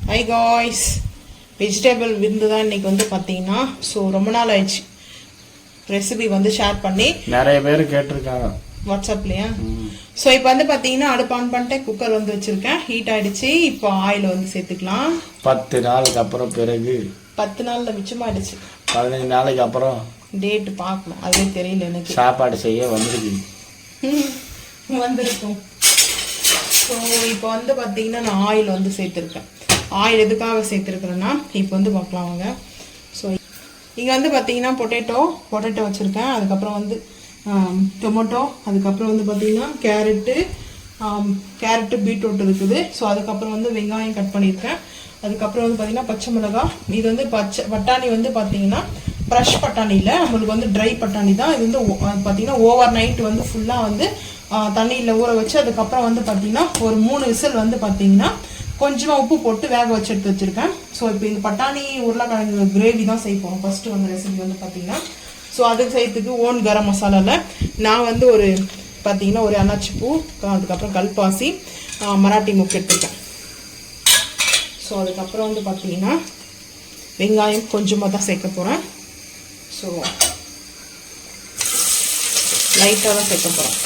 High guys, vegetable விருந்து தான் இன்னைக்கு வந்து பார்த்தீங்கன்னா. ஸோ ரொம்ப நாள் ஆயிடுச்சு ரெசிபி வந்து ஷேர் பண்ணி, நிறைய பேர் கேட்டிருக்காங்க வாட்ஸ்அப்லையா. ஸோ இப்போ வந்து பார்த்தீங்கன்னா அடுப்பு ஆன் பண்ணிட்டேன், குக்கர் வந்து வச்சுருக்கேன், ஹீட் ஆகிடுச்சு. இப்போ ஆயில் வந்து சேர்த்துக்கலாம். 10 நாளுக்கு அப்புறம் பிறகு 10 நாளில் மிச்சமாகிடுச்சு. 15 நாளைக்கு அப்புறம் டேட்டு பார்க்கணும், அதுவே தெரியல எனக்கு. சாப்பாடு செய்ய வந்துருக்கு வந்திருக்கும். ஸோ இப்போ வந்து பார்த்தீங்கன்னா நான் ஆயில் வந்து சேர்த்துருக்கேன். ஆயில் எதுக்காக சேர்த்துருக்குறேன்னா இப்போ வந்து பார்க்கலாம் வாங்க. ஸோ இங்கே வந்து பார்த்தீங்கன்னா பொட்டேட்டோ வச்சுருக்கேன். அதுக்கப்புறம் வந்து டொமேட்டோ, அதுக்கப்புறம் வந்து பார்த்தீங்கன்னா கேரட்டு பீட்ரூட் இருக்குது. ஸோ அதுக்கப்புறம் வந்து வெங்காயம் கட் பண்ணியிருக்கேன். அதுக்கப்புறம் வந்து பார்த்தீங்கன்னா பச்சை மிளகாய். இது வந்து பட்டாணி வந்து பார்த்தீங்கன்னா ஃப்ரெஷ் பட்டாணி இல்லை, நம்மளுக்கு வந்து ட்ரை பட்டாணி தான். இது வந்து பார்த்தீங்கன்னா ஓவர் நைட் வந்து ஃபுல்லாக வந்து தண்ணியில் ஊற வச்சு அதுக்கப்புறம் வந்து பார்த்தீங்கன்னா ஒரு 3 விசில் வந்து பார்த்தீங்கன்னா கொஞ்சமாக உப்பு போட்டு வேக வச்சு எடுத்து வச்சுருக்கேன். ஸோ இப்போ இந்த பட்டாணி உருளைக்கிழங்கு கிரேவி தான் செய்வோம் ஃபஸ்ட்டு வந்து ரெசிபி வந்து பார்த்தீங்கன்னா. ஸோ அதுக்கு செய்யறதுக்கு ஓன் கரம் மசாலாவில் நான் வந்து ஒரு பார்த்தீங்கன்னா ஒரு அன்னாச்சிப்பூ, அதுக்கப்புறம் கல்பாசி, மராட்டி முக்கு எடுத்துருக்கேன். ஸோ அதுக்கப்புறம் வந்து பார்த்தீங்கன்னா வெங்காயம் கொஞ்சமாக தான் சேர்க்க போகிறேன். ஸோ லைட்டாக தான் சேர்க்க போகிறேன்.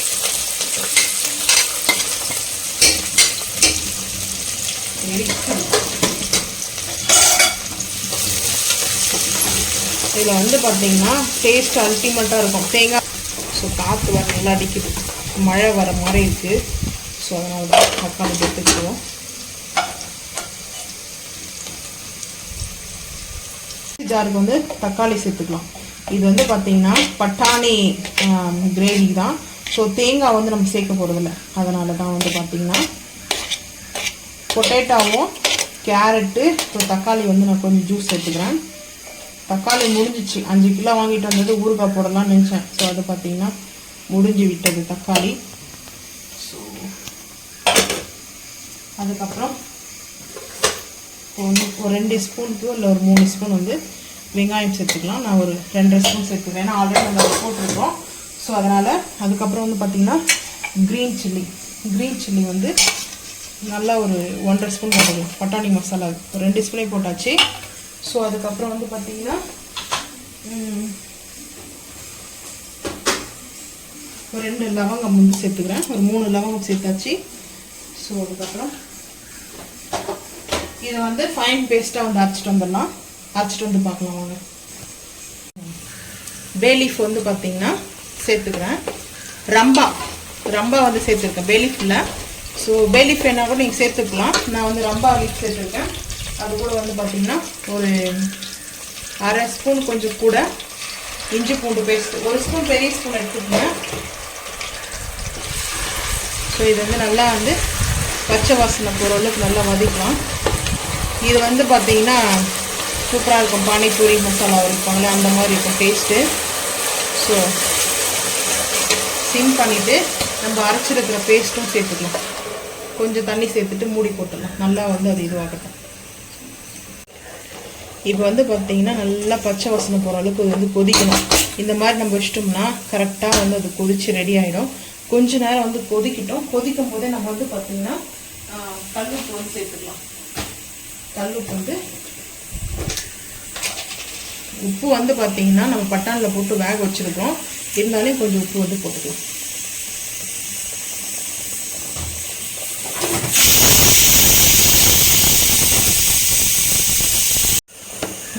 இதில் வந்து பார்த்தீங்கன்னா டேஸ்ட் அல்டிமேட்டாக இருக்கும். தேங்காய் ஸோ காற்று வர நல்லா அடிக்குது, மழை வர மாதிரி இருக்குது. ஸோ அதனால தான் தக்காளி எடுத்துக்கிடுவோம். ஜாருக்கு வந்து தக்காளி சேர்த்துக்கலாம். இது வந்து பார்த்தீங்கன்னா பட்டாணி கிரேவி தான். ஸோ தேங்காய் வந்து நம்ம சேர்க்க போகிறதில்ல, அதனால தான் வந்து பார்த்தீங்கன்னா பொட்டேட்டோவும் கேரட்டு, ஸோ தக்காளி வந்து நான் கொஞ்சம் ஜூஸ் சேர்த்துக்கிறேன். தக்காளி முடிஞ்சிச்சு, 5 கிலோ வாங்கிட்டு வந்தது ஊறுகாய் போடலாம்னு நினச்சேன். ஸோ அது பார்த்தீங்கன்னா முடிஞ்சு விட்டது தக்காளி. ஸோ அதுக்கப்புறம் ஒரு 2 ஸ்பூனுக்கு இல்லை ஒரு 3 ஸ்பூன் வந்து வெங்காயம் சேர்த்துக்கலாம். நான் ஒரு 2.5 ஸ்பூன் சேர்த்துக்கிறேன், ஏன்னா ஆல்ரெடி நம்ம அதை போட்டிருக்கோம். ஸோ அதனால் அதுக்கப்புறம் வந்து பார்த்திங்கன்னா க்ரீன் சில்லி வந்து நல்லா ஒரு 1.5 ஸ்பூன் போட்டுக்கலாம். பட்டாணி மசாலா ஒரு 2 ஸ்பூனே போட்டாச்சு. ஸோ அதுக்கப்புறம் வந்து பார்த்திங்கன்னா ஒரு 2 லவங்கம் வந்து சேர்த்துக்கிறேன், ஒரு 3 லவங்கம் சேர்த்தாச்சு. ஸோ அதுக்கப்புறம் இதை வந்து ஃபைன் பேஸ்ட்டாக வந்து அரைச்சிட்டு வந்து பார்க்கலாம் வாங்க. பேலீஃப் வந்து பார்த்திங்கன்னா சேர்த்துக்கிறேன். ரம்பா வந்து சேர்த்துருக்கேன் பேலீஃபில். ஸோ பேலீஃப் என்ன கூட நீங்கள் சேர்த்துக்கலாம். நான் வந்து ரம்பா லீஃப் சேர்த்துருக்கேன். அது கூட வந்து பார்த்திங்கன்னா ஒரு 1/2 ஸ்பூன் கொஞ்சம் கூட இஞ்சி பூண்டு பேஸ்ட், 1 ஸ்பூன் பெரிய ஸ்பூன் எடுத்துக்கோங்க. ஸோ இது வந்து நல்லா வந்து பச்சை வாசனை போகிற அளவுக்கு நல்லா வதக்கலாம். இது வந்து பார்த்திங்கன்னா சூப்பராக இருக்கும், பானிபூரி மசாலா இருப்பாங்களே அந்த மாதிரி இருக்கும் டேஸ்ட்டு. ஸோ சிம் பண்ணிவிட்டு நம்ம அரைச்சிருக்கிற பேஸ்ட்டும் சேர்த்துக்கலாம். கொஞ்சம் தண்ணி சேர்த்துட்டு மூடி போட்டுடலாம், நல்லா வந்து அது இதுவாகட்டும். இப்போ வந்து பார்த்திங்கன்னா நல்லா பச்சை வாசனை போகிற அளவுக்கு அது வந்து கொதிக்கணும். இந்த மாதிரி நம்ம வச்சிட்டோம்னா கரெக்டாக வந்து அது கொதித்து ரெடி ஆகிடும். கொஞ்ச நேரம் வந்து கொதிக்கும் போதே நம்ம வந்து பார்த்திங்கன்னா கல்லுப்பு வந்து சேர்த்துக்கலாம். கல்லுப்பு வந்து உப்பு வந்து பார்த்திங்கன்னா நம்ம பட்டாணியில் போட்டு வேக வச்சுருக்கோம், இருந்தாலும் கொஞ்சம் உப்பு வந்து போட்டுக்கலாம்.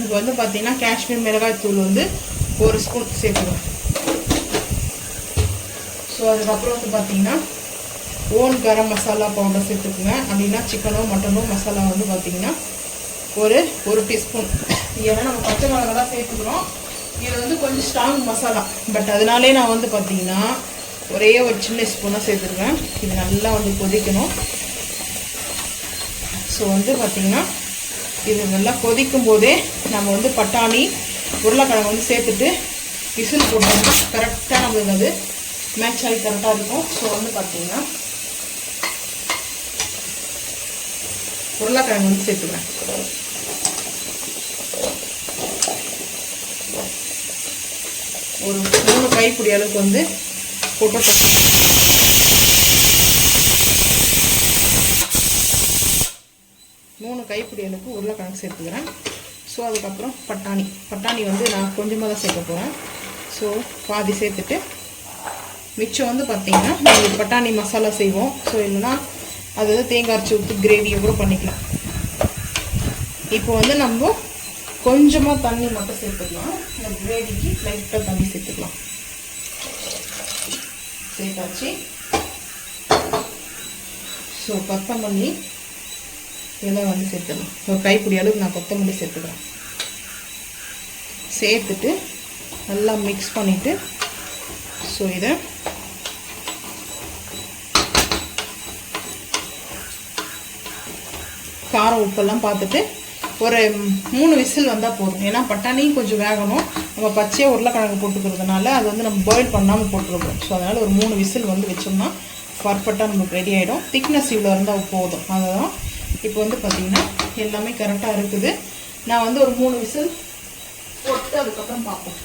இப்போ வந்து பார்த்திங்கன்னா காஷ்மீர் மிளகாய் தூள் வந்து 1 ஸ்பூன் சேர்த்துக்கலாம். ஸோ அதுக்கப்புறம் வந்து பார்த்திங்கன்னா ஓன் கரம் மசாலா பவுடர் சேர்த்துக்குங்க. அப்படின்னா சிக்கனோ மட்டனோ மசாலா வந்து பார்த்திங்கன்னா ஒரு டீஸ்பூன். ஏன்னா நம்ம பச்சை மிளகா தான் சேர்த்துக்கிறோம். இது வந்து கொஞ்சம் ஸ்ட்ராங் மசாலா, பட் அதனாலே நான் வந்து பார்த்திங்கன்னா ஒரே ஒரு சின்ன ஸ்பூனாக சேர்த்துருக்கேன். இது நல்லா வந்து கொதிக்கணும். ஸோ வந்து பார்த்திங்கன்னா இது நல்லா கொதிக்கும் போதே நம்ம வந்து பட்டாணி உருளைக்கிழங்கு வந்து சேர்த்துட்டு விசில் போட்டோம்னா கரெக்டாக நம்மளுக்கு அது மேட்ச் ஆகி கரெக்டாக இருக்கும். ஸோ வந்து பார்த்திங்கன்னா உருளைக்கிழங்கு வந்து சேர்த்துக்கிறேன். ஒரு 3 கைப்பிடி அளவுக்கு வந்து போட்டு 3 3 கைப்பிடி அளவுக்கு உருளைக்கிழங்கு சேர்த்துக்கிறேன். ஸோ அதுக்கப்புறம் பட்டாணி வந்து நான் கொஞ்சமாக தான் சேர்க்க போகிறேன். ஸோ பாதி சேர்த்துட்டு மிச்சம் வந்து பார்த்திங்கன்னா நாங்கள் பட்டாணி மசாலா செய்வோம். ஸோ இல்லைன்னா அது வந்து தேங்காய் அரைச்சி ஊற்றி கிரேவியை கூட பண்ணிக்கலாம். இப்போ வந்து நம்ம கொஞ்சமாக தண்ணி மட்டும் சேர்த்துக்கலாம். இந்த கிரேவிக்கு லைட்டாக தண்ணி சேர்த்துக்கலாம். சேர்த்தாச்சு. ஸோ கொத்தமல்லி இதெல்லாம் வந்து சேர்த்துக்கலாம். ஒரு கைப்பிடி அளவுக்கு நான் கொத்தமல்லி சேர்த்துக்கிறேன். சேர்த்துட்டு நல்லா மிக்ஸ் பண்ணிவிட்டு ஸோ இதை காரம் உப்பெல்லாம் பார்த்துட்டு ஒரு 3 விசில் வந்தால் போதும். ஏன்னா பட்டாணியும் கொஞ்சம் வேகணும். நம்ம பச்சையாக உருளைக்கிழங்கு போட்டுக்கிறதுனால அது வந்து நம்ம பாயில் பண்ணாமல் போட்டுருக்கோம். ஸோ அதனால் ஒரு 3 விசில் வந்து வச்சோம்னா பர்ஃபெக்டாக நமக்கு ரெடி ஆகிடும். திக்னஸ் இவ்வளோ இருந்தால் போதும். அதுதான் இப்போ வந்து பார்த்திங்கன்னா எல்லாமே கரெக்டாக இருக்குது. நான் வந்து ஒரு 3 விசில் போட்டு அதுக்கப்புறம் பார்ப்போம்.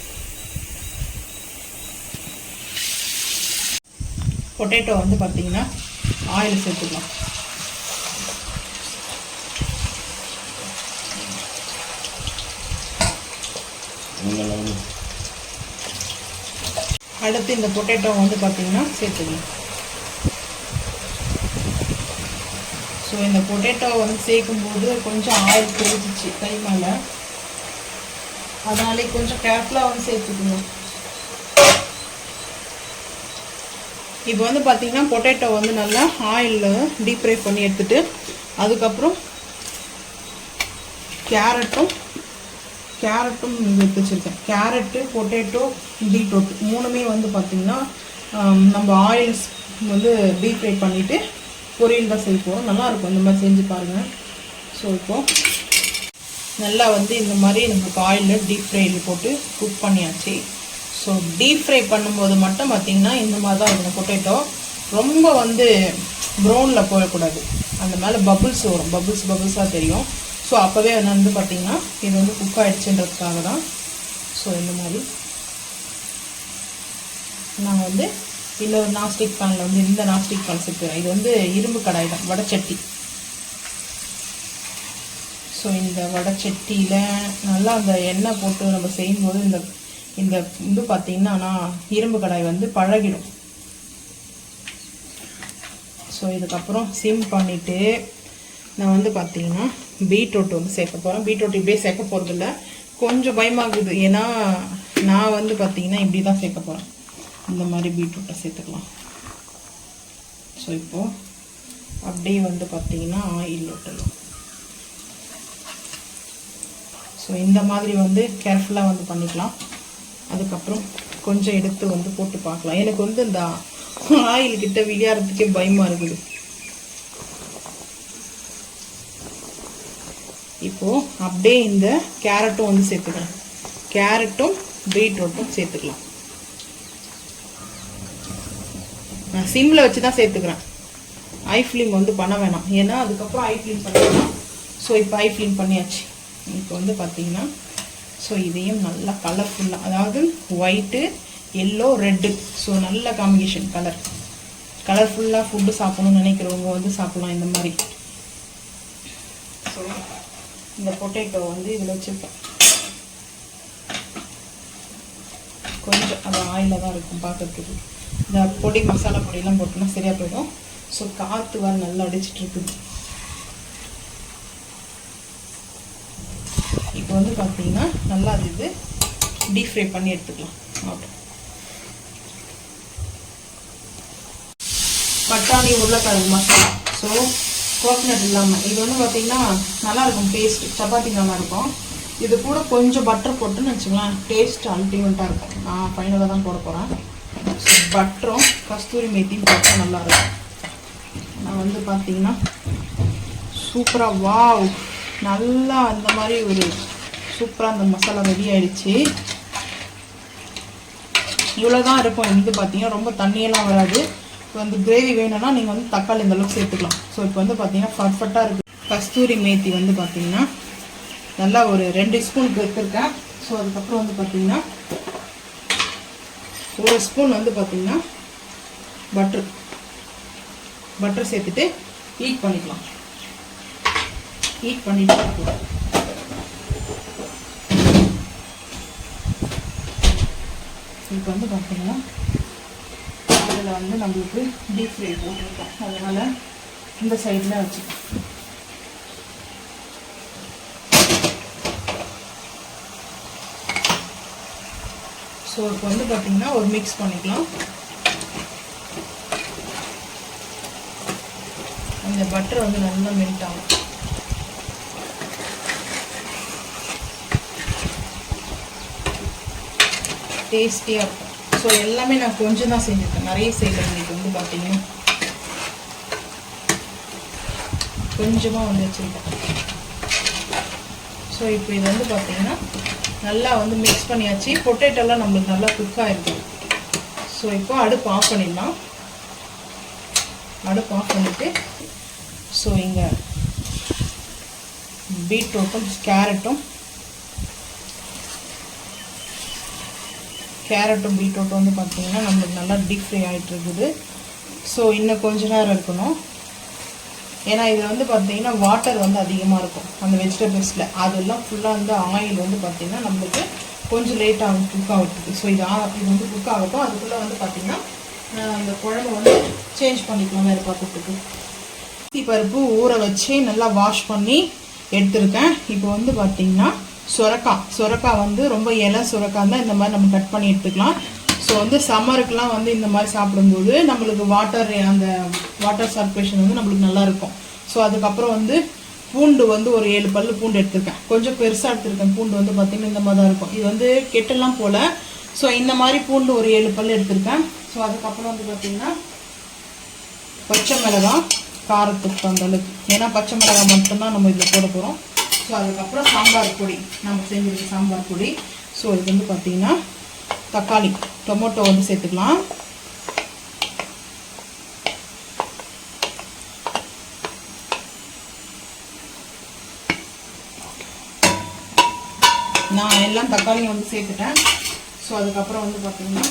பொட்டேட்டோ வந்து பார்த்திங்கன்னா ஆயில் சேர்த்துக்கலாம். அடுத்து இந்த பொட்டேட்டோ வந்து பார்த்திங்கன்னா சேர்த்துக்கலாம். ஸோ இந்த பொட்டேட்டோ வந்து சேர்க்கும்போது கொஞ்சம் ஆயில் தெரிஞ்சிச்சு கை மேலே, அதனாலே கொஞ்சம் கேர்ஃபுல்லாக வந்து சேர்த்துக்கணும். இப்போ வந்து பார்த்திங்கன்னா பொட்டேட்டோ வந்து நல்லா ஆயிலில் டீப் ஃப்ரை பண்ணி எடுத்துட்டு அதுக்கப்புறம் கேரட்டும் எடுத்து வச்சுருக்கேன். கேரட்டு, பொட்டேட்டோ, பீட்ரூட் 3மே வந்து பார்த்திங்கன்னா நம்ம ஆயில் வந்து டீப் ஃப்ரை பண்ணிவிட்டு பொரியல் தான் செய்ய போகிறோம். நல்லாயிருக்கும், இந்த மாதிரி செஞ்சு பாருங்கள். ஸோ இப்போது நல்லா வந்து இந்த மாதிரி நமக்கு ஆயிலில் டீப் ஃப்ரையில் போட்டு குக் பண்ணியாச்சு. ஸோ டீப் ஃப்ரை பண்ணும்போது மட்டும் பார்த்திங்கன்னா இந்த மாதிரி தான் இருக்கும் பொட்டேட்டோ. ரொம்ப வந்து ப்ரௌனில் போயிடக்கூடாது. அந்த மேலே பபுள்ஸ் வரும், பபுள்ஸாக தெரியும். ஸோ அப்போவே வந்து பார்த்திங்கன்னா இது வந்து குக் ஆகிடுச்சுன்றதுக்காக தான். ஸோ இந்த மாதிரி நான் வந்து இன்னொரு நான்ஸ்டிக் பேனில் வந்து இந்த நான்ஸ்டிக் பேன் சேர்த்துக்கிறேன். இது வந்து இரும்பு கடாய் தான், வடைச்சட்டி. ஸோ இந்த வடைச்சட்டியில் நல்லா அந்த எண்ணெய் போட்டு நம்ம செய்யும்போது இந்த இது பார்த்திங்கன்னா நான் இரும்பு கடாய் வந்து பழகிடும். ஸோ இதுக்கப்புறம் சிம் பண்ணிவிட்டு நான் வந்து பார்த்திங்கன்னா பீட்ரூட் வந்து சேர்க்க போகிறேன். பீட்ரூட் இப்படியே சேர்க்க போகிறதில்ல, கொஞ்சம் பயமாகுது. ஏன்னா நான் வந்து பார்த்திங்கன்னா இப்படி தான் சேர்க்க போகிறேன். இந்த மாதிரி பீட்ரூட்டை சேர்த்துக்கலாம். ஸோ இப்போது அப்படியே வந்து பார்த்திங்கன்னா ஆயில் விட்டுடலாம். ஸோ இந்த மாதிரி வந்து கேர்ஃபுல்லாக வந்து பண்ணிக்கலாம். அதுக்கப்புறம் கொஞ்சம் எடுத்து வந்து போட்டு பார்க்கலாம். எனக்கு வந்து இந்த ஆயில் கிட்ட விளையாடுறதுக்கே பயமாக இருக்குது. இப்போது அப்படியே இந்த கேரட்டும் வந்து சேர்த்துக்கிறேன். கேரட்டும் பீட்ரூட்டும் சேர்த்துக்கலாம். நான் சிம்மில் வச்சு தான் சேர்த்துக்கிறேன். ஐ ஃப்ளேம் வந்து பண்ண வேணாம், ஏன்னா அதுக்கப்புறம் ஐ ஃப்ளேம் பண்ணிடலாம். ஸோ இப்போ ஐ ஃப்ளேம் பண்ணியாச்சு. இப்போ வந்து பார்த்திங்கன்னா ஸோ இதையும் நல்லா கலர்ஃபுல்லாக, அதாவது ஒயிட்டு, எல்லோ, ரெட்டு, ஸோ நல்ல காம்பினேஷன் கலர்ஃபுல்லாக ஃபுட்டு சாப்பிடணும்னு நினைக்கிறவங்க வந்து சாப்பிட்லாம் இந்த மாதிரி. ஸோ இந்த பொட்டேட்டோ வந்து இதில் வச்சுருக்கேன். கொஞ்சம் அது ஆயிலில் தான் இருக்கும் பார்க்கறதுக்கு. இந்த பொடி மசாலா பொடியெல்லாம் போட்டோம்னா சரியாக போயிடும். ஸோ காற்று வர நல்லா அடிச்சிட்ருக்குது. இப்போ வந்து பார்த்தீங்கன்னா நல்லா இது டீப் ஃப்ரை பண்ணி எடுத்துக்கலாம். ஓகே, பட்டாணி உருளைக்கிழங்கு மசாலா. ஸோ கோகனட் இல்லாமல் இது வந்து பார்த்திங்கன்னா நல்லாயிருக்கும். டேஸ்ட்டு சப்பாத்தி நல்லாயிருக்கும். இது கூட கொஞ்சம் பட்டர் போட்டுன்னு வச்சுக்கலாம், டேஸ்ட் அல்டிமேட்டாக இருக்கும். நான் ஃபைனலாக தான் போட போகிறேன். ஸோ பட்டரும் கஸ்தூரி மேத்தியும் போட்டா நல்லாயிருக்கும். நான் வந்து பார்த்திங்கன்னா சூப்பராக வாவ் நல்லா அந்த மாதிரி ஒரு சூப்பராக அந்த மசாலா ரெடி ஆகிடுச்சு. இவ்வளோ தான் இருக்கும். இது பார்த்திங்கன்னா ரொம்ப தண்ணியெல்லாம் வராது. இப்போ வந்து கிரேவி வேணும்னா நீங்கள் வந்து தக்காளி இந்த அளவுக்கு சேர்த்துக்கலாம். ஸோ இப்போ வந்து பார்த்திங்கன்னா பர்ஃபெக்டாக இருக்குது. கஸ்தூரி மேத்தி வந்து பார்த்திங்கன்னா நல்லா ஒரு 2 ஸ்பூன் எடுத்துருக்கேன். ஸோ அதுக்கப்புறம் வந்து பார்த்திங்கன்னா 1 ஸ்பூன் வந்து பார்த்திங்கன்னா பட்டர் சேர்த்துட்டு ஹீட் பண்ணிக்கலாம். ஹீட் பண்ணிட்டு இருக்கலாம். இப்போ வந்து பார்த்தீங்கன்னா இதில் வந்து நம்மளுக்கு டீப் ஃப்ரை போட்டிருக்கோம், அதனால் இந்த சைடில் வச்சுக்கலாம். ஸோ இப்போ வந்து பார்த்தீங்கன்னா ஒரு மிக்ஸ் பண்ணிக்கலாம். இந்த பட்டர் வந்து நல்லா மெல்ட் ஆகும். டேஸ்டியாக இருக்கும். ஸோ எல்லாமே நான் கொஞ்சம் தான் செஞ்சுருக்கேன், நிறைய செய்யலை. இன்னைக்கு வந்து பார்த்தீங்கன்னா கொஞ்சமாக வந்து வச்சுருக்கேன். ஸோ இப்போ இது வந்து பார்த்தீங்கன்னா நல்லா வந்து மிக்ஸ் பண்ணியாச்சு. பொட்டேட்டோலாம் நம்மளுக்கு நல்லா குக் ஆகிருக்கு. ஸோ இப்போ அடுப்பு ஆஃப் பண்ணிடலாம். அடுப்பு ஆஃப் பண்ணிவிட்டு ஸோ இங்கே பீட்ரூட்டும் கேரட்டும் பீட்ரூட்டும் வந்து பார்த்தீங்கன்னா நம்மளுக்கு நல்லா டீப் ஃப்ரை ஆகிட்டு இருக்குது. ஸோ இன்னும் கொஞ்ச நேரம் இருக்கணும். ஏன்னா இதில் வந்து பார்த்தீங்கன்னா வாட்டர் வந்து அதிகமாக இருக்கும் அந்த வெஜிடபிள்ஸில். அதெல்லாம் ஃபுல்லாக வந்து ஆயில் வந்து பார்த்தீங்கன்னா நம்மளுக்கு கொஞ்சம் லேட் ஆகும் குக் ஆகிறதுக்கு. ஸோ இது வந்து குக் ஆகட்டும். அதுக்குள்ளே வந்து பார்த்தீங்கன்னா அந்த குழம்பு வந்து சேஞ்ச் பண்ணிக்கலாம் வேறு பாத்திரத்துக்கு. பருப்பு ஊற வச்சு நல்லா வாஷ் பண்ணி எடுத்துருக்கேன். இப்போ வந்து பார்த்தீங்கன்னா சுரக்காய் வந்து ரொம்ப இலை சுரக்காய் தான் இந்த மாதிரி நம்ம கட் பண்ணி எடுத்துக்கலாம். ஸோ வந்து சம்மருக்குலாம் வந்து இந்த மாதிரி சாப்பிடும்போது நம்மளுக்கு அந்த வாட்டர் சர்க்குலேஷன் வந்து நம்மளுக்கு நல்லாயிருக்கும். ஸோ அதுக்கப்புறம் வந்து பூண்டு வந்து ஒரு 7 பல்லு பூண்டு எடுத்துருக்கேன். கொஞ்சம் பெருசாக எடுத்துருக்கேன். பூண்டு வந்து பார்த்திங்கன்னா இந்த மாதிரி தான் இருக்கும். இது வந்து கெட்டெல்லாம் போல். ஸோ இந்த மாதிரி பூண்டு ஒரு 7 பல்லு எடுத்துருக்கேன். ஸோ அதுக்கப்புறம் வந்து பார்த்திங்கன்னா பச்சை மிளகாய் காரத்துக்கு தந்தளவுக்கு, ஏன்னா பச்சை மிளகாய் மட்டும்தான் நம்ம இதில் போட போகிறோம். ஸோ அதுக்கப்புறம் சாம்பார் பொடி, நம்ம செஞ்சுருக்க சாம்பார் பொடி. ஸோ இது வந்து பார்த்திங்கன்னா தக்காளி டொமேட்டோ வந்து சேர்த்துக்கலாம். நான் எல்லாம் தக்காளியும் வந்து சேர்த்துட்டேன். ஸோ அதுக்கப்புறம் வந்து பார்த்திங்கன்னா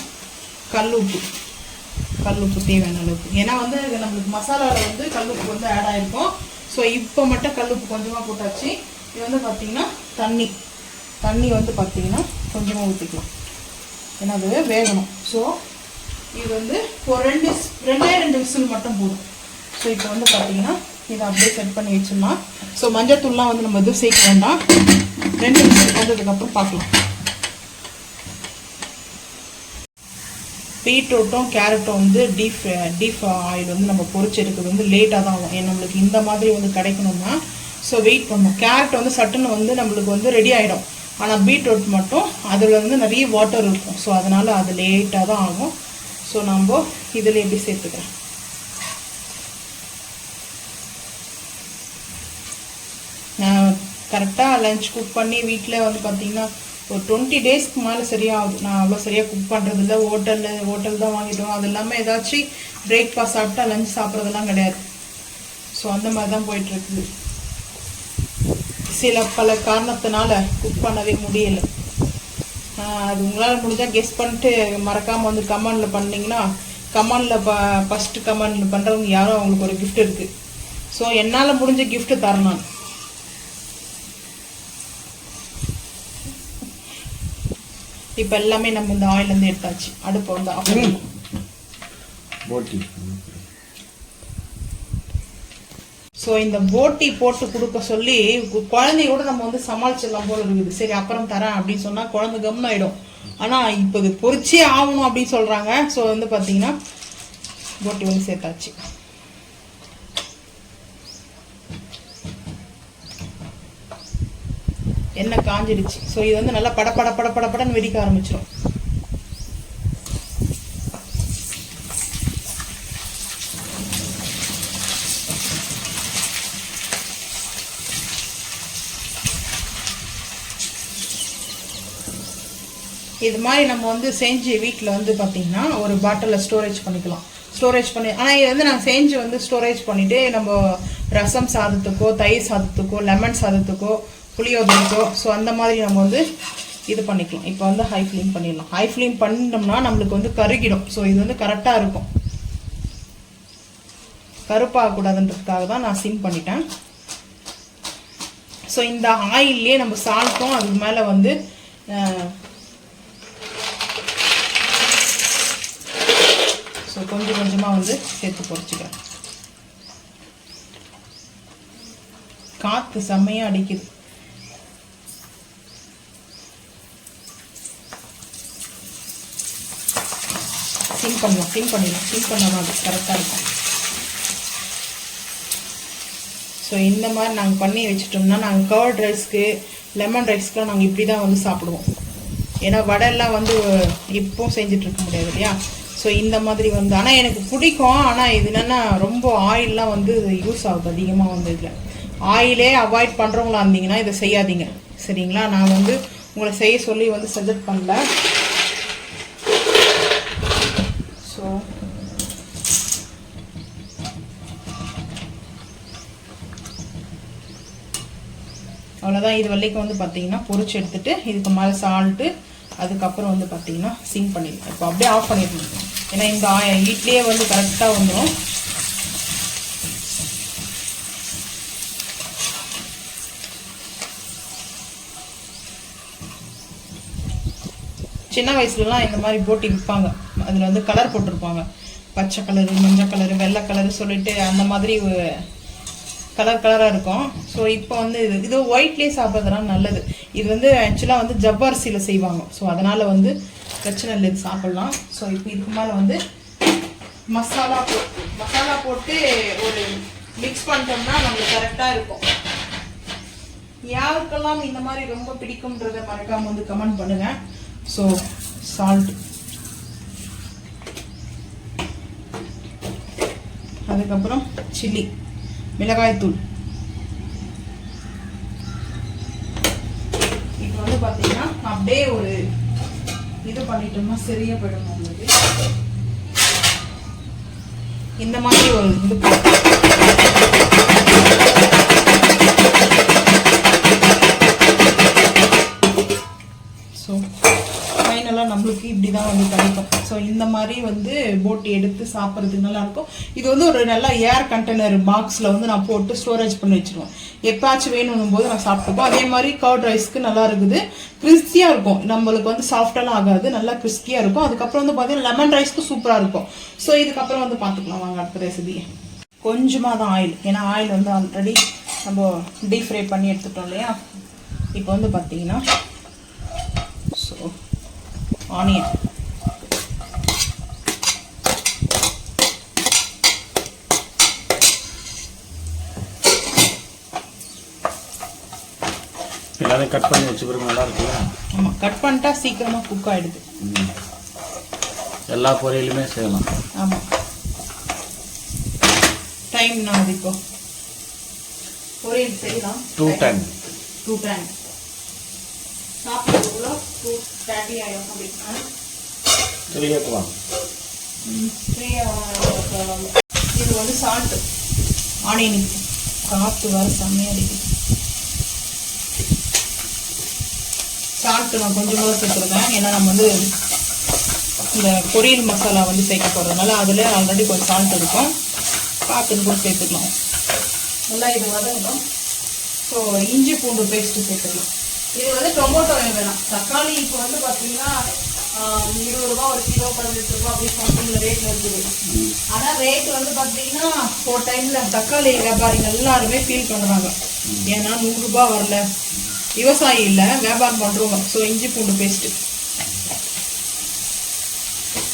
கல் உப்பு தேவையான அளவுக்கு. ஏன்னா வந்து நம்மளுக்கு மசாலாவில் வந்து கல் உப்பு வந்து ஆட் ஆகிருக்கும். ஸோ இப்போ மட்டும் கல் உப்பு கொஞ்சமாக போட்டாச்சு. இது வந்து பார்த்திங்கன்னா தண்ணி வந்து பார்த்திங்கன்னா கொஞ்சமாக ஊற்றிக்கலாம், ஏன்னா அது வேகணும். ஸோ இது வந்து ஒரு 2 விசில் மட்டும் போதும். ஸோ இப்போ வந்து பார்த்திங்கன்னா இதை அப்படியே செட் பண்ணி வச்சிடலாம். ஸோ மஞ்சத்தூள்லாம் வந்து நம்ம எதுவும் சேர்க்க வேண்டாம். 2 விசில் வந்ததுக்கப்புறம் பார்க்கலாம். பீட்ரூட்டும் கேரட்டும் வந்து டீப் ஆயில் வந்து நம்ம பொரிச்செடுக்கிறது வந்து லேட்டாக தான் ஆகும். நம்மளுக்கு இந்த மாதிரி வந்து கிடைக்கணும்னா ஸோ வெயிட் பண்ணணும். கேரட் வந்து சட்டுன்னு வந்து நம்மளுக்கு வந்து ரெடி ஆகிடும். ஆனால் பீட்ரூட் மட்டும் அதில் வந்து நிறைய வாட்டர் இருக்கும். ஸோ அதனால் அது லேட்டாக தான் ஆகும். ஸோ நம்ம இதில் எப்படி சேர்த்துக்கிறேன். நான் கரெக்டாக லஞ்ச் குக் பண்ணி வீட்டில் வந்து பார்த்திங்கன்னா ஒரு 20 டேஸ்க்கு மேலே சரியாகுது. நான் அவ்வளோ சரியாக குக் பண்ணுறதில்ல. ஹோட்டல் தான் வாங்கிட்டோம். அது இல்லாமல் ஏதாச்சும் பிரேக்ஃபாஸ்ட் சாப்பிட்டா லஞ்ச் சாப்பிட்றதெல்லாம் கிடையாது. ஸோ அந்த மாதிரி தான் போயிட்டுருக்குது. பல காரணத்தினால குக் பண்ணவே முடியலை. அது உங்களால் முடிஞ்சால் கெஸ் பண்ணிட்டு மறக்காமல் வந்து கமெண்டில் பண்ணிங்கன்னா, கமெண்டில் ஃபஸ்ட்டு கமெண்டில் பண்ணுறவங்க யாரும் அவங்களுக்கு ஒரு கிஃப்ட் இருக்குது. ஸோ என்னால் முடிஞ்ச கிஃப்ட்டு தரேன் நான். இப்போ எல்லாமே நம்ம இந்த ஆயிலேருந்து எடுத்தாச்சு. அடுப்பை வந்து ஆஃப் பண்ணலாம். ஸோ இந்த போட்டி போட்டு கொடுக்க சொல்லி குழந்தைய கூட நம்ம வந்து சமாளிச்சிடலாம் போல இருக்குது. சரி அப்புறம் தரேன் அப்படின்னு சொன்னால் குழந்தை கம்னு ஆகிடும். ஆனால் இப்போ இது பொரிச்சே ஆகணும் அப்படின்னு சொல்கிறாங்க. ஸோ வந்து பார்த்தீங்கன்னா போட்டி வந்து சேர்த்தாச்சு. எண்ணெய் காஞ்சிடுச்சு. ஸோ இது வந்து நல்லா படப்படன்னு வெடிக்க ஆரம்பிச்சிடும். இது மாதிரி நம்ம வந்து செஞ்சு வீட்டில் வந்து பார்த்திங்கன்னா ஒரு பாட்டிலில் ஸ்டோரேஜ் பண்ணிக்கலாம். ஆனால் இது வந்து நாங்கள் செஞ்சு வந்து ஸ்டோரேஜ் பண்ணிவிட்டு நம்ம ரசம் சாதத்துக்கோ, தயிர் சாதத்துக்கோ, லெமன் சாதத்துக்கோ, புளியோதரைக்கோ ஸோ அந்த மாதிரி நம்ம வந்து இது பண்ணிக்கலாம். இப்போ வந்து ஹை ஃப்ளேம் பண்ணிடலாம். ஹை ஃப்ளேம் பண்ணிட்டோம்னா நம்மளுக்கு வந்து கருகிடும். ஸோ இது வந்து கரெக்டாக இருக்கும். கருப்பாகக்கூடாதுன்றதுக்காக தான் நான் சிம் பண்ணிட்டேன். ஸோ இந்த ஆயிலே நம்ம சால்ட்டும் அதுக்கு மேலே வந்து ஸோ கொஞ்சம் கொஞ்சமாக வந்து சேர்த்து பொரிச்சுக்கிறேன். காற்று செம்மையாக அடிக்குது. சிம் பண்ணிடலாம். சிம் பண்ணால் அது கரெக்டாக இருக்கும். ஸோ இந்த மாதிரி நாங்கள் பண்ணி வச்சுட்டோம்னா நாங்கள் கர்ட் ரைஸ்க்கு லெமன் ரைஸ்க்குலாம் நாங்கள் இப்படி தான் வந்து சாப்பிடுவோம். ஏன்னா வடையெல்லாம் வந்து இப்போ செஞ்சுட்டு இருக்க முடியாது இல்லையா. ஸோ இந்த மாதிரி வந்து ஆனால் எனக்கு பிடிக்கும். ஆனால் இது என்னென்னா ரொம்ப ஆயிலெலாம் வந்து யூஸ் ஆகுது அதிகமாக வந்து இதில். ஆயிலே அவாய்ட் பண்ணுறவங்களா இருந்தீங்கன்னா இதை செய்யாதீங்க சரிங்களா. நான் வந்து உங்களை செய்ய சொல்லி வந்து சஜெக்ட் பண்ணல. ஸோ அவ்வளோதான். இது வரைக்கும் வந்து பார்த்தீங்கன்னா பொரிச்சு எடுத்துட்டு இதுக்கு மேலே சால்ட்டு அதுக்கப்புறம் வந்து பார்த்தீங்கன்னா சிம் பண்ணிடுவேன். இப்போ அப்படியே ஆஃப் பண்ணிடுங்க. ஏன்னா இந்த இட்லியே வந்து கரெக்டாக வந்துடும். சின்ன வயசுலலாம் இந்த மாதிரி போட்டி விற்பாங்க. அதில் வந்து கலர் போட்டிருப்பாங்க. பச்சை கலரு, மஞ்சள் கலரு, வெள்ளை கலரு சொல்லிட்டு அந்த மாதிரி கலராக இருக்கும். ஸோ இப்போ வந்து இது ஒயிட்லேயே சாப்பிட்றதுலாம் நல்லது. இது வந்து ஆக்சுவலாக வந்து ஜவ்வரிசியில் செய்வாங்க. ஸோ அதனால் வந்து பிரச்சனை இல்லை, இது சாப்பிட்லாம். ஸோ இப்போ இதுக்கு மேலே வந்து மசாலா போட்டு ஒரு மிக்ஸ் பண்ணிட்டோம்னா நம்மளுக்கு கரெக்டாக இருக்கும். யாருக்கெல்லாம் இந்த மாதிரி ரொம்ப பிடிக்கும்ன்றதை மறக்காமல் வந்து கமெண்ட் பண்ணுங்கள். ஸோ சால்ட், அதுக்கப்புறம் சில்லி மிளகாய்த்தூள். இப்போ வந்து பார்த்தீங்கன்னா அப்படியே ஒரு இது பண்ணிட்டோம்னா சரியா போயிடும் உங்களுக்கு. இந்த மாதிரி ஒரு இது ஸோ ஃபைனலாக நம்மளுக்கு இப்படி தான் வந்து கிடைக்கும். ஸோ இந்த மாதிரி வந்து போட்டி எடுத்து சாப்பிட்றதுக்கு நல்லாயிருக்கும். இது வந்து ஒரு நல்ல ஏர் கண்டெய்னர் பாக்ஸில் வந்து நான் போட்டு ஸ்டோரேஜ் பண்ணி வச்சுருவேன். எப்போச்சும் வேணும்னும் போது நான் சாப்பிட்டுப்போம். அதே மாதிரி கர்ட் ரைஸ்க்கு நல்லா இருக்குது, கிறிஸ்பியாக இருக்கும். நம்மளுக்கு வந்து சாஃப்டெல்லாம் ஆகாது, நல்லா கிறிஸ்பியாக இருக்கும். அதுக்கப்புறம் வந்து பார்த்தீங்கன்னா லெமன் ரைஸ்க்கு சூப்பராக இருக்கும். ஸோ இதுக்கப்புறம் வந்து பார்த்துக்கலாம் வாங்க அடுத்த ரெசிபி. கொஞ்சமாக தான் ஆயில், ஏன்னா ஆயில் வந்து ஆல்ரெடி நம்ம டீப் ஃப்ரை பண்ணி எடுத்துட்டோம் இல்லையா. இப்போ வந்து பார்த்தீங்கன்னா ஸோ ஆனியன், எல்லாத்தையும் கட் பண்ணி வச்சு பிறகு நல்லா இருக்குல்ல. ஆமாம், கட் பண்ணிட்டா சீக்கிரமாக குக் ஆகிடுது. எல்லா பொரியலுமே செய்யலாம். ஆமாம், டைம் நான் இப்போ பொரியல் செய்யலாம். 2 டைம் சாப்பிட்றதுக்குள்ள 2:30 ஆகிடும் அப்படின்னா 3 o'clock. இது வந்து சால்ட்டு ஆனியனுக்கு காற்று வர செம்மையாக அடிக்குது. சால்ட்டு நான் கொஞ்சமாக சேர்த்துருக்கேன். ஏன்னா நம்ம வந்து இந்த பொரியல் மசாலா வந்து சேர்க்க போகிறதுனால அதில் ஆல்ரெடி கொஞ்சம் சால்ட் இருக்கும். பார்த்துன்னு கூட சேர்த்துக்கலாம். நல்லா இது வதங்கணும். ஸோ இஞ்சி பூண்டு பேஸ்ட்டு சேர்த்துக்கலாம். இது வந்து டொமேட்டோ வேணாம். தக்காளி இப்போ வந்து பார்த்தீங்கன்னா 20 ரூபா ஒரு கிலோ, 18 ரூபா அப்படி சம்திங் ரேட்டில் இருக்குது. ஆனால் ரேட் வந்து பார்த்தீங்கன்னா ஒரு டைமில் தக்காளி வியாபாரிகள் எல்லாருமே ஃபீல் பண்ணுறாங்க. ஏன்னா 100 ரூபா வரல, விவசாயி இல்லை வியாபாரம் பண்ணுறவங்க. ஸோ இஞ்சி பூண்டு பேஸ்ட்டு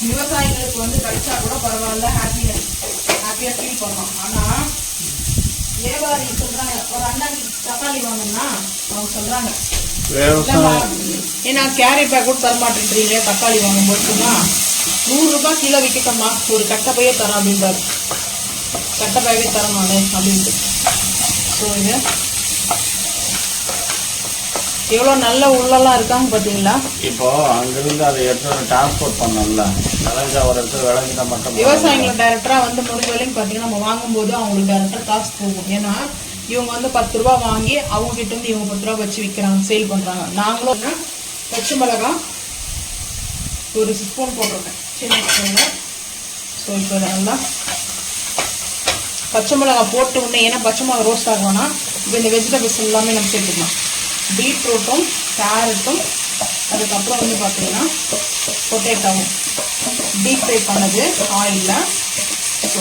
விவசாயிகளுக்கு வந்து கிடைச்சா கூட பரவாயில்ல, ஹாப்பியாக ஃபீல் பண்ணோம். ஆனால் வியாபாரி சொல்கிறாங்க ஒரு அண்ணாக்கு தக்காளி வாங்கினா அவங்க சொல்கிறாங்க ஏன்னா கேரி பேக் கூட தரமாட்டேன்றீங்க தக்காளி வாங்கும்போது சொன்னால் 100 ரூபா கிலோ விற்கட்டம்மா, ஒரு கட்டை பையே தரேன் அப்படின்றாரு. கட்டை பையவே தரேன் நான் அப்படின்ட்டு. ஸோ இது எவ்வளோ நல்ல உள்ளெல்லாம் இருக்காங்க பார்த்தீங்களா. இப்போ அங்கிருந்து அதை எடுத்து டிரான்ஸ்போர்ட் பண்ணல, விளைஞ்சா ஒரு இடத்துல விளைஞ்சா மட்டும் விவசாயிகளை டைரக்டராக வந்து முடிஞ்ச வரைக்கும் பார்த்தீங்கன்னா நம்ம வாங்கும்போது அவங்களுக்கு டைரக்டாக காசு போகும். ஏன்னா இவங்க வந்து 10 ரூபா வாங்கி அவங்க கிட்ட இருந்து இவங்க 10 ரூபா வச்சு விற்கிறாங்க, சேல் பண்ணுறாங்க. நாங்களும் பச்சை மிளகாய் ஒரு ஸ்பூன் போட்டிருக்கேன், சின்ன ஸ்பூனில். ஸோ இப்போ நல்லா பச்சை மிளகாய் போட்டு உடனே, ஏன்னா பச்சை மிளகா ரோஸ்ட் ஆகணும்னா இப்போ இந்த வெஜிடபிள்ஸ் எல்லாமே நம்ம சேர்த்துக்கலாம். பீட்ரூட்டும் கேரட்டும் அதுக்கப்புறம் வந்து பார்த்தீங்கன்னா பொட்டேட்டோவும் டீப் ஃப்ரை பண்ணது ஆயிலில். ஸோ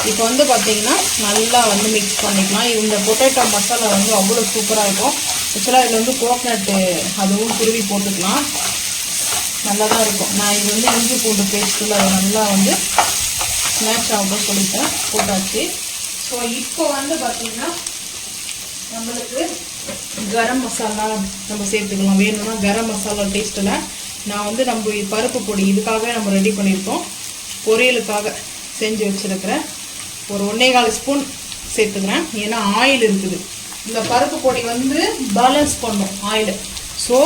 இப்போ வந்து பார்த்தீங்கன்னா நல்லா வந்து மிக்ஸ் பண்ணிக்கலாம். இந்த பொட்டேட்டோ மசாலா வந்து அவ்வளோ சூப்பராக இருக்கும். ஆக்சுவலாக இதில் வந்து கோகனட்டு அதுவும் துருவி போட்டுக்கலாம், நல்லா தான் இருக்கும். நான் இது வந்து இஞ்சி பூண்டு பேஸ்ட்டில் அதை நல்லா வந்து மேட்ச் ஆகும் சொல்லிட்டேன், போட்டாச்சு. ஸோ இப்போ வந்து பார்த்தீங்கன்னா நம்மளுக்கு கரம் மசாலா நம்ம சேர்த்துக்கலாம். வேணும்னா கரம் மசாலா டேஸ்ட்டில் நான் வந்து நம்ம பருப்பு பொடி இதுக்காகவே நம்ம ரெடி பண்ணியிருக்கோம். பொரியலுக்காக செஞ்சு வச்சுருக்கிறேன். ஒரு 1.25 ஸ்பூன் சேர்த்துக்கிறேன். ஏன்னா ஆயில் இருக்குது. இந்த பருப்பு பொடி வந்து பேலன்ஸ் பண்ணும் ஆயில். ஸோ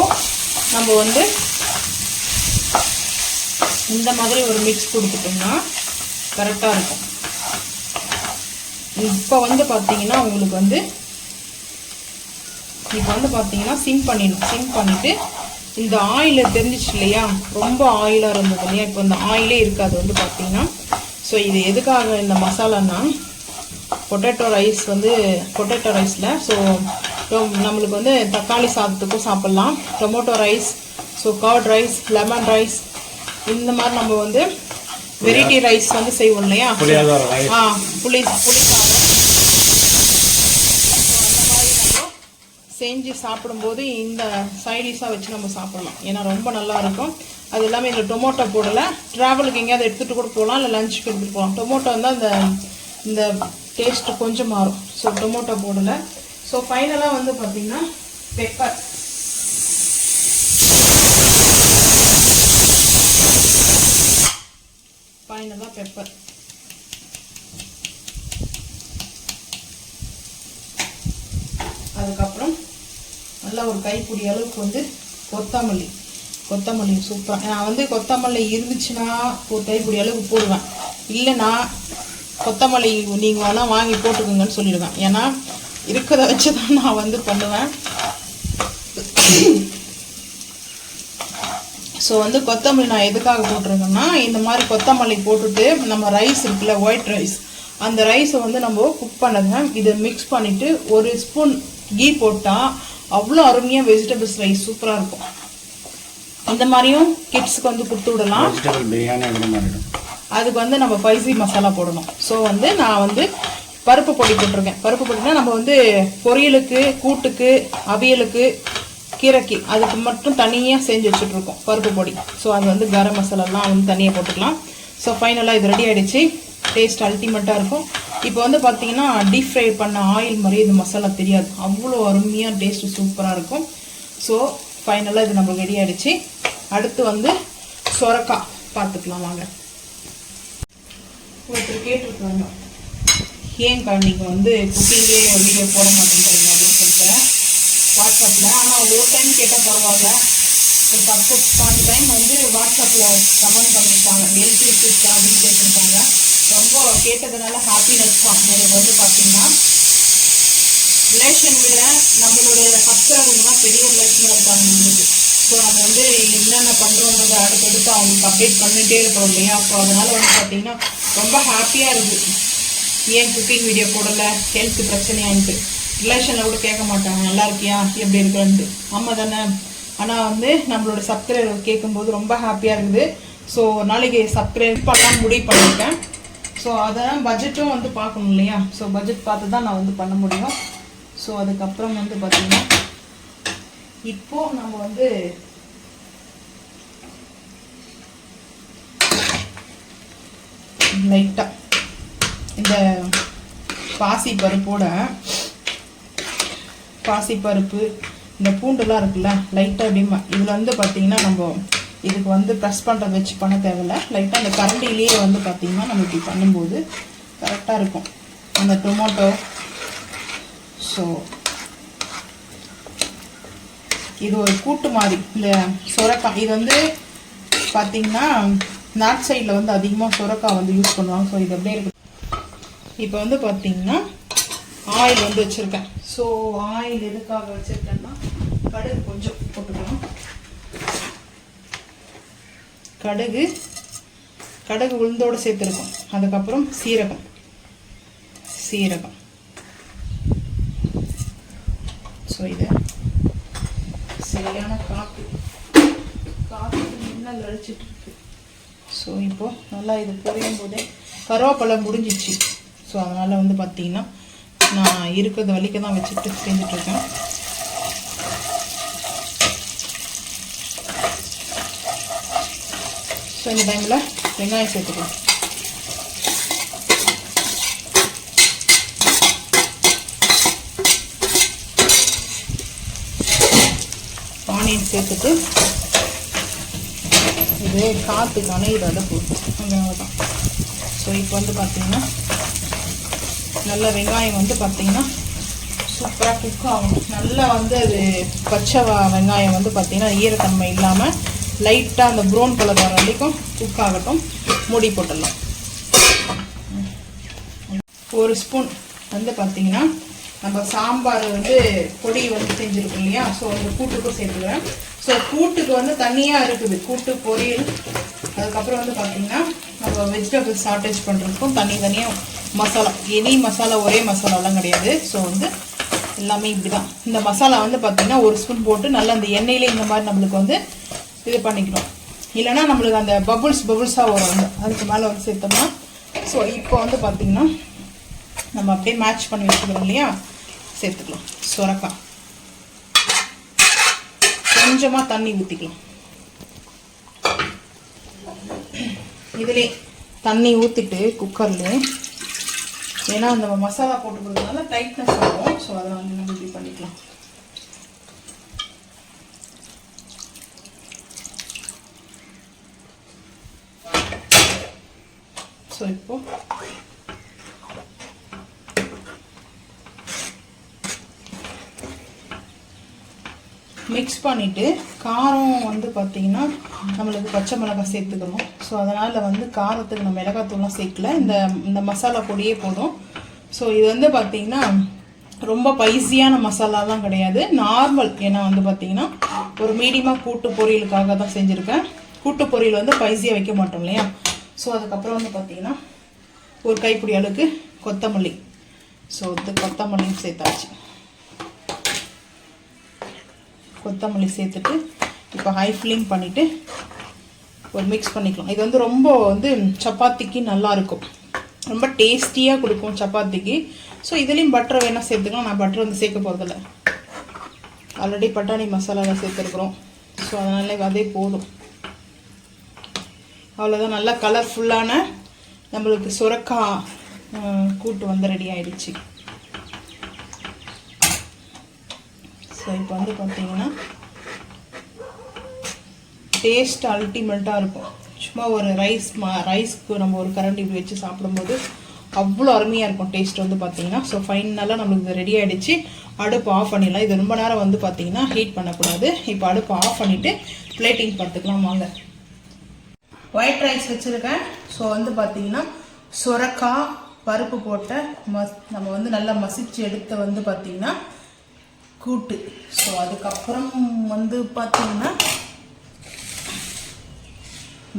நம்ம வந்து இந்த மாதிரி ஒரு மிக்ஸ் கொடுத்துட்டோம்னா கரெக்டாக இருக்கும். இப்போ வந்து பார்த்தீங்கன்னா உங்களுக்கு வந்து சிம் பண்ணிடணும். சிம் பண்ணிவிட்டு இந்த ஆயிலை தெரிஞ்சிச்சு இல்லையா, ரொம்ப ஆயிலாக இருந்தது இல்லையா, இப்போ இந்த ஆயிலே இருக்காது வந்து பார்த்தீங்கன்னா. ஸோ இது எதுக்காக இந்த மசாலான்னா பொட்டேட்டோ ரைஸில் ஸோ நம்மளுக்கு வந்து தக்காளி சாதத்துக்கும் சாப்பிட்லாம், tomato rice, so curd rice, lemon rice, இந்த மாதிரி நம்ம வந்து வெரைட்டி ரைஸ் வந்து செய்வோம் இல்லையா, புளிசாதம் செஞ்சு சாப்பிடும்போது இந்த சைடிஷாக வச்சு நம்ம சாப்பிடலாம். ஏன்னா ரொம்ப நல்லா இருக்கும். அது எல்லாமே இந்த டொமேட்டோ போடலை. ட்ராவலுக்கு எங்கேயாவது எடுத்துகிட்டு கூட போகலாம், இல்லை லஞ்சுக்கு எடுத்துகிட்டு போகலாம். டொமேட்டோ வந்து இந்த டேஸ்ட்டு கொஞ்சம் மாறும். ஸோ டொமேட்டோ போடலை. ஸோ ஃபைனலாக வந்து பார்த்திங்கன்னா பெப்பர், அதுக்கப்புறம் நல்லா ஒரு கைப்பிடி அளவுக்கு வந்து கொத்தமல்லி சூப்பராக. நான் வந்து கொத்தமல்லி இருந்துச்சுன்னா ஒரு கைப்பிடி அளவுக்கு போடுவேன், இல்லைன்னா கொத்தமல்லி நீங்கள் வேணால் வாங்கி போட்டுக்கோங்கன்னு சொல்லிடுவேன். ஏன்னா இருக்கிறத வச்சு தான் நான் வந்து பண்ணுவேன். ஸோ வந்து கொத்தமல்லி நான் எதுக்காக போட்டிருக்கேன்னா, இந்த மாதிரி கொத்தமல்லி போட்டுட்டு நம்ம ரைஸ் இருக்குல்ல, ஒயிட் ரைஸ், அந்த ரைஸை வந்து நம்ம குக் பண்ணதை இதை மிக்ஸ் பண்ணிவிட்டு ஒரு ஸ்பூன் கீ போட்டால் அவ்வளோ அருமையாக வெஜிடபிள்ஸ் ரைஸ் சூப்பராக இருக்கும். இந்த மாதிரியும் கிட்ஸுக்கு வந்து கொடுத்து விடலாம். அதுக்கு வந்து நம்ம ஸ்பைசி மசாலா போடணும். ஸோ வந்து நான் வந்து பருப்பு பொடி போட்டிருக்கேன். பருப்பு பொடினா நம்ம வந்து பொரியலுக்கு, கூட்டுக்கு, அவியலுக்கு, கீரைக்கு அதுக்கு மட்டும் தனியாக செஞ்சு வச்சுட்ருக்கோம் பருப்பு பொடி. ஸோ அது வந்து கரம் மசாலாலாம் வந்து தனியாக போட்டுக்கலாம். ஸோ ஃபைனலாக இது ரெடி ஆகிடுச்சு. டேஸ்ட் அல்டிமேட்டாக இருக்கும். இப்போ வந்து பார்த்தீங்கன்னா டீப் ஃப்ரை பண்ண ஆயில் மாதிரி இது மசாலா தெரியாது, அவ்வளோ அருமையாக டேஸ்ட்டு சூப்பராக இருக்கும். ஸோ ஃபைனலாக இது நம்ம ரெடி ஆகிடுச்சு. அடுத்து வந்து சொரக்காய் பார்த்துக்கலாம் வாங்க. ஒருத்தர் கேட்டிருக்காங்க, ஏன்க்கா நீங்கள் வந்து குக்கிங்கே வீடியோ போட மாட்டேங்கிறீங்க அப்படின்னு சொல்லிட்டு வாட்ஸ்அப்பில். ஆனால் ஒரு டைம் கேட்டால் பரவாயில்ல, ஒரு 10 டைம் வந்து வாட்ஸ்அப்பில் கமெண்ட் பண்ணியிருக்காங்க, ஹெல்த் இஷ்யூஸ் அப்படின்னு கேட்டிருக்காங்க. ரொம்ப கேட்டதுனால ஹாப்பினஸ் தான். எனக்கு வந்து பார்த்தீங்கன்னா ரிலேஷன் விட நம்மளுடைய சப்ஸ்கிரைபர் தான் பெரிய ரிலேஷனாக இருக்காங்க நம்மளுக்கு. ஸோ நம்ம வந்து என்னென்ன பண்ணுறோன்றதை அடுத்தடுத்து அவங்களுக்கு அப்டேட் பண்ணிகிட்டே இருக்கிறோம் இல்லையா. ஸோ அதனால் வந்து பார்த்திங்கன்னா ரொம்ப ஹாப்பியாக இருக்குது. ஏன் குக்கிங் வீடியோ போடலை, ஹெல்த் பிரச்சனையான்ட்டு ரிலேஷனில் கூட கேட்க மாட்டாங்க, நல்லா இருக்கியா, எப்படி இருக்குன்ட்டு. ஆமாம் தானே. ஆனால் வந்து நம்மளோட சப்ஸ்கிரைபர் கேட்கும்போது ரொம்ப ஹாப்பியாக இருக்குது. ஸோ நாளைக்கு சப்ஸ்கிரைப் பண்ணலாம் முடிவு பண்ணியிருக்கேன். ஸோ அதெல்லாம் பட்ஜெட்டும் வந்து பார்க்கணும் இல்லையா. ஸோ பட்ஜெட் பார்த்து தான் நான் வந்து பண்ண முடியும். ஸோ அதுக்கப்புறம் வந்து பார்த்திங்கன்னா இப்போது நம்ம வந்து லைட்டாக இந்த பாசிப்பருப்பு இந்த பூண்டுலாம் இருக்குல்ல, லைட்டாக அப்படிமா இதில் வந்து பார்த்திங்கன்னா நம்ம இதுக்கு வந்து ப்ரெஸ் பண்ணுறது வச்சு பண்ண தேவையில்லை. லைட்டாக அந்த கரண்டிலேயே வந்து பார்த்திங்கன்னா நம்ம இப்படி பண்ணும்போது கரெக்டாக இருக்கும் அந்த டொமேட்டோ. ஸோ இது ஒரு கூட்டு மாதிரி. இந்த சொரக்காய் இது வந்து பார்த்திங்கன்னா நார்த் சைடில் வந்து அதிகமாக சொரக்காய் வந்து யூஸ் பண்ணுவாங்க. ஸோ இது அப்படியே இருக்கு. இப்போ வந்து பார்த்திங்கன்னா ஆயில் வந்து வச்சுருக்கேன். ஸோ ஆயில் எதுக்காக வச்சுருக்கேன்னா கடுகு கொஞ்சம் போட்டுக்கலாம். கடுகு உளுந்தோடு சேர்த்துருக்கோம். அதுக்கப்புறம் சீரகம் ஸோ இது சரியான காற்று மின்னல் அடிச்சிட்டு இருக்கு. ஸோ இப்போது நல்லா இது பொரியும் போதே கருவேப்பிலை முடிஞ்சிச்சு. ஸோ அதனால் வந்து பார்த்திங்கன்னா நான் இருக்கிறத வலிக்க தான் வச்சுட்டு செஞ்சிட்ருக்கேன். ஸோ இந்த டைமில் வெங்காயம் சேர்த்துக்கலாம். ஆனியன் சேர்த்துட்டு இது காற்றுக்கு அணையிறத போதும் தான். ஸோ இப்போ வந்து பார்த்திங்கன்னா நல்ல வெங்காயம் வந்து பார்த்திங்கன்னா சூப்பராக குக் ஆகும். நல்லா வந்து அது பச்சை வெங்காயம் வந்து பார்த்திங்கன்னா ஈரத்தன்மை இல்லாமல் லைட்டாக அந்த ப்ரௌன் கலர் வர வரைக்கும் குக் ஆகட்டும். மூடி போட்டுடலாம். 1 ஸ்பூன் வந்து பார்த்திங்கன்னா நம்ம சாம்பார் வந்து பொடி வந்து செஞ்சுருக்கோம் இல்லையா, ஸோ அந்த கூட்டுக்கும் சேர்த்துக்கிறேன். ஸோ கூட்டுக்கு வந்து தனியாக இருக்குது கூட்டு பொரியல். அதுக்கப்புறம் வந்து பார்த்திங்கன்னா நம்ம வெஜிடபிள்ஸ் ஷார்டேஜ் பண்ணுறதுக்கும் தனியாக மசாலா. எனி மசாலா ஒரே மசாலாலாம் கிடையாது. ஸோ வந்து எல்லாமே இப்படி தான். இந்த மசாலா வந்து பார்த்திங்கன்னா 1 ஸ்பூன் போட்டு நல்லா அந்த எண்ணெயிலே இந்த மாதிரி நம்மளுக்கு வந்து இது பண்ணிக்கணும். இல்லைனா நம்மளுக்கு அந்த பபுள்ஸாக வரும். வந்து அதுக்கு மேலே வந்து சேர்த்தோம்னா. ஸோ இப்போ வந்து பார்த்திங்கன்னா நம்ம அப்படியே மேட்ச் பண்ணி வச்சுக்கிறோம் இல்லையா, சேர்த்துக்கலாம். சுரக்காய் கொஞ்சமாக தண்ணி ஊற்றிக்கலாம். இதிலே தண்ணி ஊற்றிட்டு குக்கர்லேயே, ஏன்னா நம்ம மசாலா போட்டுக்கிறதுனால டைட்னஸ் ஆகும். ஸோ அதை வந்து நம்ம இப்படி பண்ணிக்கலாம். ஸோ இப்போ மிக்ஸ் பண்ணிவிட்டு காரம் வந்து பார்த்திங்கன்னா நம்மளுக்கு பச்சை மிளகாய் சேர்த்துக்கணும். ஸோ அதனால் வந்து காரத்துக்கு நம்ம மிளகாத்தூள்லாம் சேர்க்கல, இந்த மசாலா பொடியே போதும். ஸோ இது வந்து பார்த்திங்கன்னா ரொம்ப பைசியான மசாலாலாம் கிடையாது, நார்மல். ஏன்னா வந்து பார்த்திங்கன்னா ஒரு மீடியமாக கூட்டு பொரியலுக்காக தான் செஞ்சுருக்கேன். கூட்டு பொரியல் வந்து பைசியாக வைக்க மாட்டோம் இல்லையா. ஸோ அதுக்கப்புறம் வந்து பார்த்திங்கன்னா ஒரு கைப்பிடி அளவுக்கு கொத்தமல்லி. ஸோ கொத்தமல்லியும் சேர்த்தாச்சு. கொத்தமல்லி சேர்த்துட்டு இப்போ ஹை ஃப்ளேம் பண்ணிவிட்டு ஒரு மிக்ஸ் பண்ணிக்கலாம். இது வந்து ரொம்ப வந்து சப்பாத்திக்கு நல்லாயிருக்கும், ரொம்ப டேஸ்டியாக கொடுக்கும் சப்பாத்திக்கு. ஸோ இதுலேயும் பட்டர் வேணால் சேர்த்துக்கலாம். நான் பட்டர் வந்து சேர்க்க போகிறதில்ல, ஆல்ரெடி பட்டாணி மசாலாவில் சேர்த்துருக்குறோம். ஸோ அதனால் அதே போதும். அவ்வளோதான். நல்லா கலர்ஃபுல்லான நம்மளுக்கு சுரக்காய் கூட்டு வந்து ரெடி ஆயிடுச்சு. ஸோ இப்போ வந்து பார்த்தீங்கன்னா டேஸ்ட் அல்டிமேட்டாக இருக்கும். சும்மா ஒரு ரைஸ்க்கு நம்ம ஒரு கரண்டி இப்படி வச்சு சாப்பிடும்போது அவ்வளோ அருமையாக இருக்கும் டேஸ்ட் வந்து பார்த்தீங்கன்னா. ஸோ ஃபைனலாக நம்மளுக்கு ரெடி ஆகிடுச்சு. அடுப்பு ஆஃப் பண்ணிடலாம். இது ரொம்ப நேரம் வந்து பார்த்தீங்கன்னா ஹீட் பண்ணக்கூடாது. இப்போ அடுப்பு ஆஃப் பண்ணிவிட்டு பிளேட்டிங் பார்த்துக்கலாம் வாங்க. ஒயிட் ரைஸ் வச்சுருக்கேன். ஸோ வந்து பார்த்தீங்கன்னா சுரக்காய் பருப்பு போட்ட நம்ம வந்து நல்லா மசிச்சு எடுத்து வந்து பார்த்தீங்கன்னா கூட்டு. ஸோ அதுக்கப்புறம் வந்து பார்த்தீங்கன்னா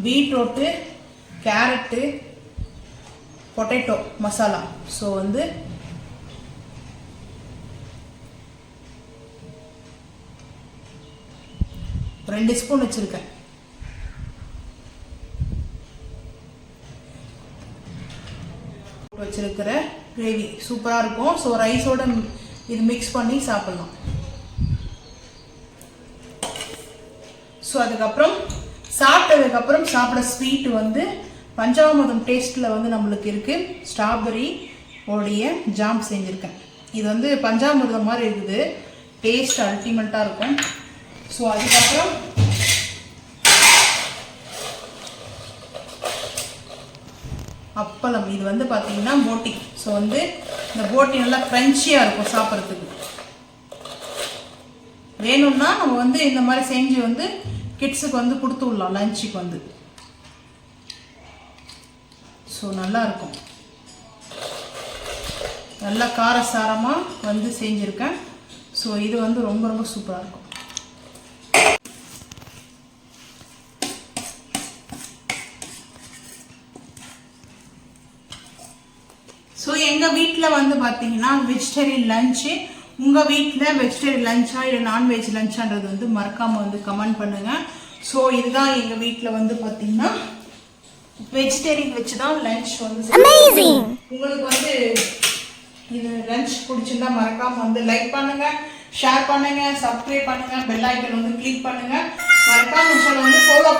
beetroot, carrot, potato masala. So வந்து ரெண்டு ஸ்பூன் வச்சுருக்கேன். வச்சிருக்கிற கிரேவி சூப்பராக இருக்கும். ஸோ ரைஸோட இது மிக்ஸ் பண்ணி சாப்பிடலாம். ஸோ அதுக்கப்புறம் சாப்பிட்டதுக்கப்புறம் சாப்பிட ஸ்வீட் வந்து பஞ்சாமிர்தம் டேஸ்ட்டில் வந்து நம்மளுக்கு இருக்குது. ஸ்ட்ராபெரி உடைய ஜாம் செஞ்சுருக்கேன். இது வந்து பஞ்சாமிர்தம் மாதிரி இருக்குது, டேஸ்ட் அல்டிமேட்டாக இருக்கும். ஸோ அதுக்கப்புறம் அப்பளம். இது வந்து பார்த்தீங்கன்னா போட்டி. ஸோ வந்து இந்த போட்டி நல்லா க்ரன்ச்சியாக இருக்கும் சாப்பிட்றதுக்கு. வேணும்னா நம்ம வந்து இந்த மாதிரி செஞ்சு வந்து கிட்ஸுக்கு வந்து கொடுத்து விடலாம் லஞ்சுக்கு வந்து. ஸோ நல்லா இருக்கும். நல்லா காரசாரமாக வந்து செஞ்சுருக்கேன். ஸோ இது வந்து ரொம்ப ரொம்ப சூப்பராக இருக்கும். ஸோ எங்கள் வீட்டில் வந்து பார்த்தீங்கன்னா வெஜிடேரியன் லஞ்சு. உங்கள் வீட்டில் வெஜிடேரியன் லஞ்சா இல்லை நான்வெஜ் லஞ்சான்றது வந்து மறக்காமல் வந்து கமெண்ட் பண்ணுங்கள். ஸோ இதுதான் எங்கள் வீட்டில் வந்து பார்த்தீங்கன்னா வெஜிடேரியன் வச்சு தான் லஞ்ச் வந்து. உங்களுக்கு வந்து இது லஞ்ச் பிடிச்சிருந்தா மறக்காமல் வந்து லைக் பண்ணுங்கள், ஷேர் பண்ணுங்கள், சப்ஸ்கிரைப் பண்ணுங்கள், பெல் ஐக்கன் வந்து கிளிக் பண்ணுங்கள், மறக்காம வந்து ஃபாலோ